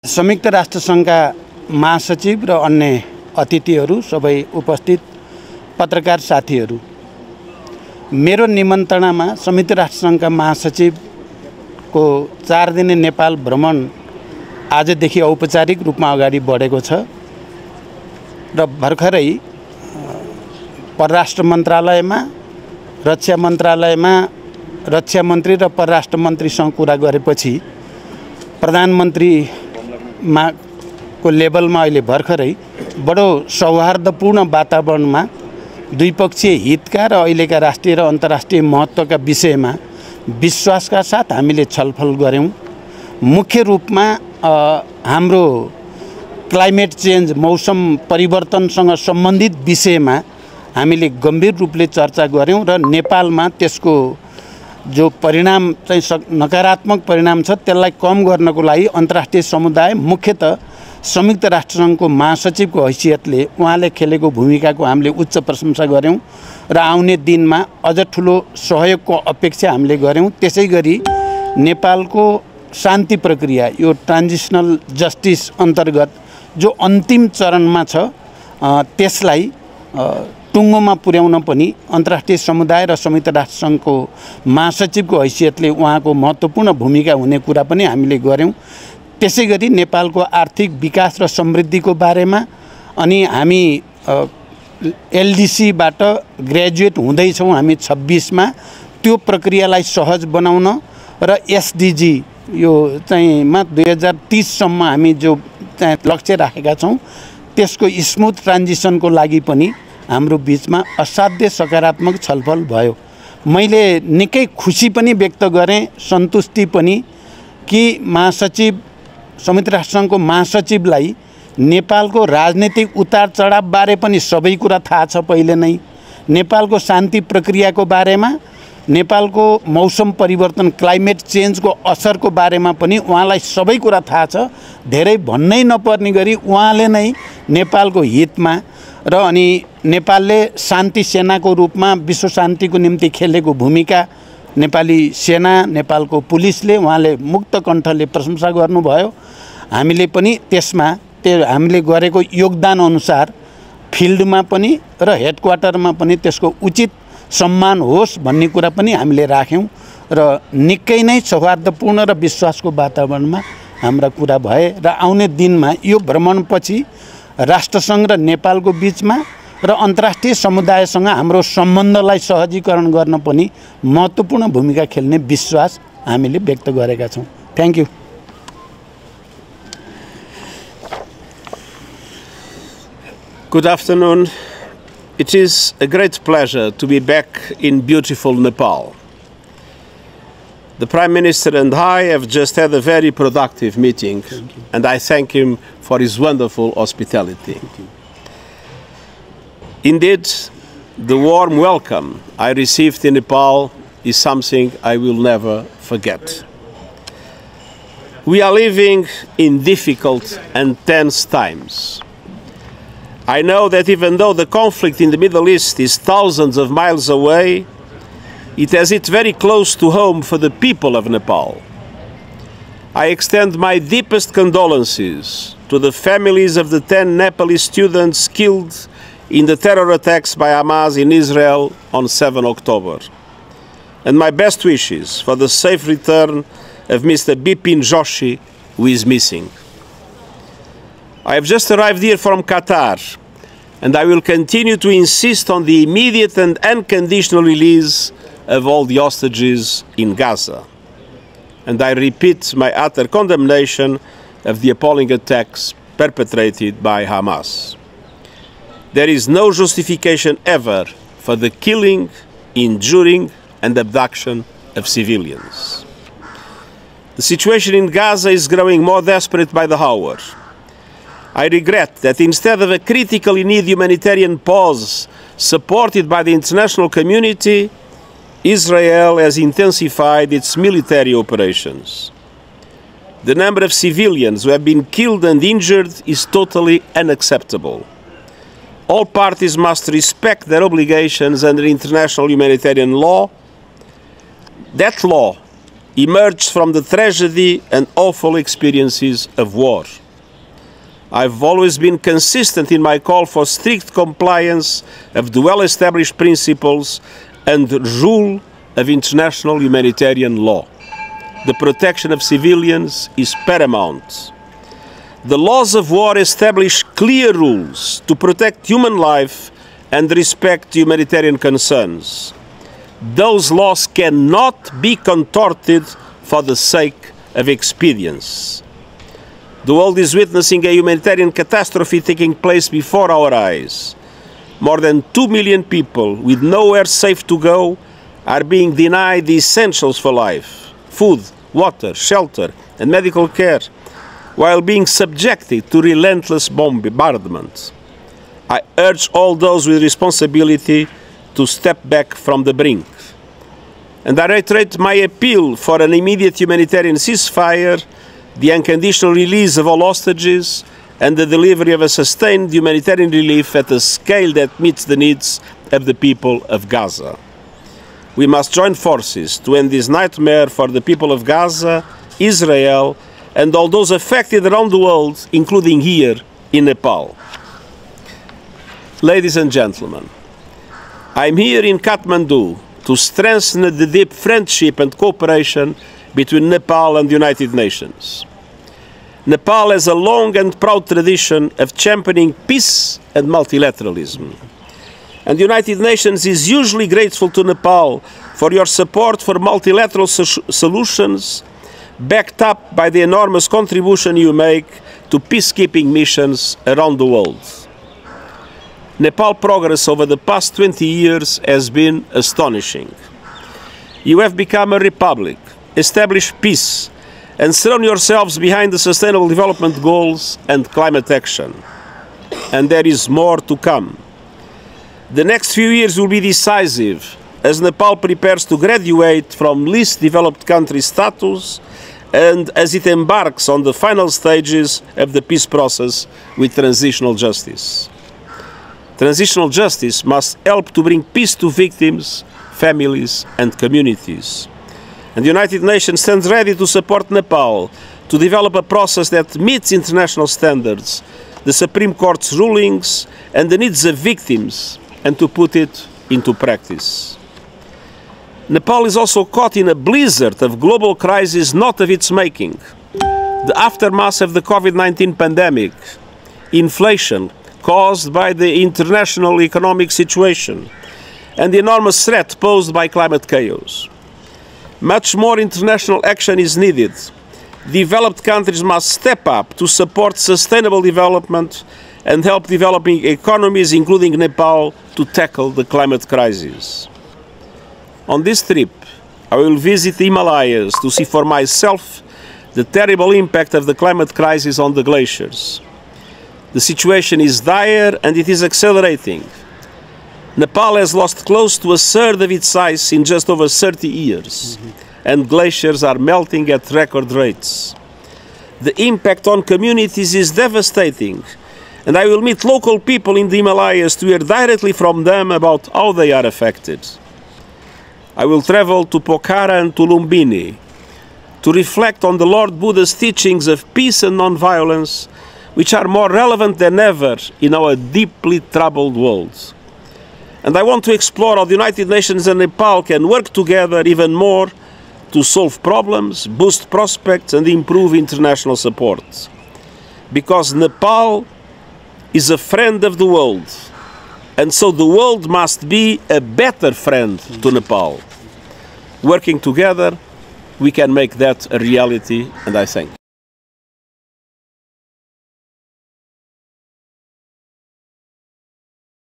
संयुक्त राष्ट्र संघका महासचिव र अन्य अतिथिहरू, सबै उपस्थित पत्रकार साथीहरू, मेरो निमन्त्रणामा संयुक्त राष्ट्र संघका महासचिवको 4 दिने नेपाल भ्रमण आजदेखि औपचारिक रूपमा अगाडि बढेको छ र भर्खरै परराष्ट्र मन्त्रालयमा, रक्षा मन्त्रालयमा रक्षा मन्त्री र परराष्ट्र मन्त्रीसँग कुरा गरेपछि प्रधानमन्त्रीमा को लेभलमा अहिले भर्खरै बडो सौहार्दपूर्ण वातावरणमा द्विपक्षीय हितका र अहिलेका राष्ट्रिय र अन्तर्राष्ट्रिय महत्त्वका विषयमा विश्वासका साथ हामीले छलफल गर्यौं। मुख्य रूपमा हाम्रो क्लाइमेट चेन्ज, मौसम परिवर्तनसँग सम्बन्धित विषयमा हामीले गम्भीर रूपले चर्चा गर्यौं र नेपालमा त्यसको जो परिणाम चाहिँ नकारात्मक परिणाम छ त्यसलाई कम गर्नको लागि अन्तर्राष्ट्रिय समुदाय, मुख्यतः संयुक्त राष्ट्र संघको महासचिवको हैसियतले उहाँले खेलेको भूमिकाको हामीले उच्च प्रशंसा गर्यौं र आउने दिनमा अझ ठुलो सहयोगको अपेक्षा हामीले गर्यौं। त्यसैगरी नेपालको शान्ति प्रक्रिया, यो ट्रान्जिसनल जस्टिस अन्तर्गत जो अन्तिम चरणमा छ, त्यसलाई टुङ्गोमा पुर्याउन पनि अन्तर्राष्ट्रिय समुदाय र संयुक्त राष्ट्र संघको महासचिवको हैसियतले उहाँको महत्त्वपूर्ण भूमिका हुने कुरा पनि हामीले गर्यौं। त्यसैगरी नेपालको आर्थिक विकास र समृद्धिको बारेमा, अनि हामी एलडीसीबाट ग्रेजुएट हुँदैछौँ हामी 26मा, त्यो प्रक्रियालाई सहज बनाउन र एसडीजी यो चाहिँ 2030 सम्म हामी जो चाहिँ लक्ष्य राखेका छौँ त्यसको स्मुथ ट्रान्जिसनको लागि पनि हाम्रो बीचमा असाध्य सकारात्मक छलफल भयो। मैले निकै खुसी पनि व्यक्त गरेँ, सन्तुष्टि पनि, कि महासचिव, संयुक्त राष्ट्र संघको महासचिवलाई नेपालको राजनीतिक उतार चढाव बारे पनि सबै कुरा थाहा छ पहिले नै, नेपालको शान्ति प्रक्रियाको बारेमा, नेपालको मौसम परिवर्तन क्लाइमेट चेन्जको असरको बारेमा पनि उहाँलाई सबै कुरा थाहा छ। धेरै भन्नै नपर्ने गरी उहाँले नै नेपालको हितमा र अनि नेपालले शान्ति सेनाको रूपमा विश्व शान्तिको निम्ति खेलेको भूमिका, नेपाली सेना, नेपालको पुलिसले उहाँले मुक्त कण्ठले प्रशंसा गर्नुभयो। हामीले पनि त्यसमा हामीले गरेको योगदान अनुसार फिल्डमा पनि र हेडक्वार्टरमा पनि त्यसको उचित सम्मान होस् भन्ने कुरा पनि हामीले राख्यौं र निकै नै सौहार्दपूर्ण र विश्वासको वातावरणमा हाम्रा कुरा भए र आउने दिनमा यो भ्रमणपछि राष्ट्रसङ्घ र नेपालको बीचमा र अन्तर्राष्ट्रिय समुदायसँग हाम्रो सम्बन्धलाई सहजीकरण गर्न पनि महत्त्वपूर्ण भूमिका खेल्ने विश्वास हामीले व्यक्त गरेका छौं। Thank you. Good afternoon. It is a great pleasure to be back in beautiful Nepal. The Prime Minister and I have just had a very productive meeting, and I thank him for his wonderful hospitality. Indeed, the warm welcome I received in Nepal is something I will never forget. We are living in difficult and tense times. I know that even though the conflict in the Middle East is thousands of miles away, it has hit very close to home for the people of Nepal. I extend my deepest condolences to the families of the 10 Nepalese students killed in the terror attacks by Hamas in Israel on 7 October. And my best wishes for the safe return of Mr. Bipin Joshi, who is missing. I have just arrived here from Qatar, and I will continue to insist on the immediate and unconditional release of all the hostages in Gaza. And I repeat my utter condemnation of the appalling attacks perpetrated by Hamas. There is no justification ever for the killing, injuring, and abduction of civilians. The situation in Gaza is growing more desperate by the hour. I regret that instead of a critically needed humanitarian pause supported by the international community, Israel has intensified its military operations. The number of civilians who have been killed and injured is totally unacceptable. All parties must respect their obligations under international humanitarian law. That law emerged from the tragedy and awful experiences of war. I've always been consistent in my call for strict compliance of the well-established principles and rule of international humanitarian law. The protection of civilians is paramount. The laws of war establish clear rules to protect human life and respect humanitarian concerns. Those laws cannot be contorted for the sake of expedience. The world is witnessing a humanitarian catastrophe taking place before our eyes. More than 2 million people with nowhere safe to go are being denied the essentials for life: food, water, shelter, and medical care, while being subjected to relentless bombardment. I urge all those with responsibility to step back from the brink. And I reiterate my appeal for an immediate humanitarian ceasefire, the unconditional release of all hostages, and the delivery of a sustained humanitarian relief at a scale that meets the needs of the people of Gaza. We must join forces to end this nightmare for the people of Gaza, Israel, and all those affected around the world, including here in Nepal. Ladies and gentlemen, I'm here in Kathmandu to strengthen the deep friendship and cooperation between Nepal and the United Nations. Nepal has a long and proud tradition of championing peace and multilateralism. And the United Nations is usually grateful to Nepal for your support for multilateral solutions, backed up by the enormous contribution you make to peacekeeping missions around the world. Nepal progress over the past 20 years has been astonishing. You have become a republic, established peace, and thrown yourselves behind the Sustainable Development Goals and climate action. And there is more to come. The next few years will be decisive as Nepal prepares to graduate from least developed country status and as it embarks on the final stages of the peace process with transitional justice. Transitional justice must help to bring peace to victims, families, and communities. And the United Nations stands ready to support Nepal to develop a process that meets international standards, the Supreme Court's rulings, and the needs of victims, and to put it into practice. Nepal is also caught in a blizzard of global crises not of its making. The aftermath of the COVID-19 pandemic, inflation caused by the international economic situation, and the enormous threat posed by climate chaos. Much more international action is needed. Developed countries must step up to support sustainable development and help developing economies, including Nepal, to tackle the climate crisis. On this trip, I will visit the Himalayas to see for myself the terrible impact of the climate crisis on the glaciers. The situation is dire and it is accelerating. Nepal has lost close to a third of its ice in just over 30 years, and glaciers are melting at record rates. The impact on communities is devastating, and I will meet local people in the Himalayas to hear directly from them about how they are affected. I will travel to Pokhara and to Lumbini to reflect on the Lord Buddha's teachings of peace and non-violence, which are more relevant than ever in our deeply troubled world. And I want to explore how the United Nations and Nepal can work together even more to solve problems, boost prospects, and improve international support. Because Nepal is a friend of the world, and so the world must be a better friend to Nepal. Working together, we can make that a reality, and I thank you.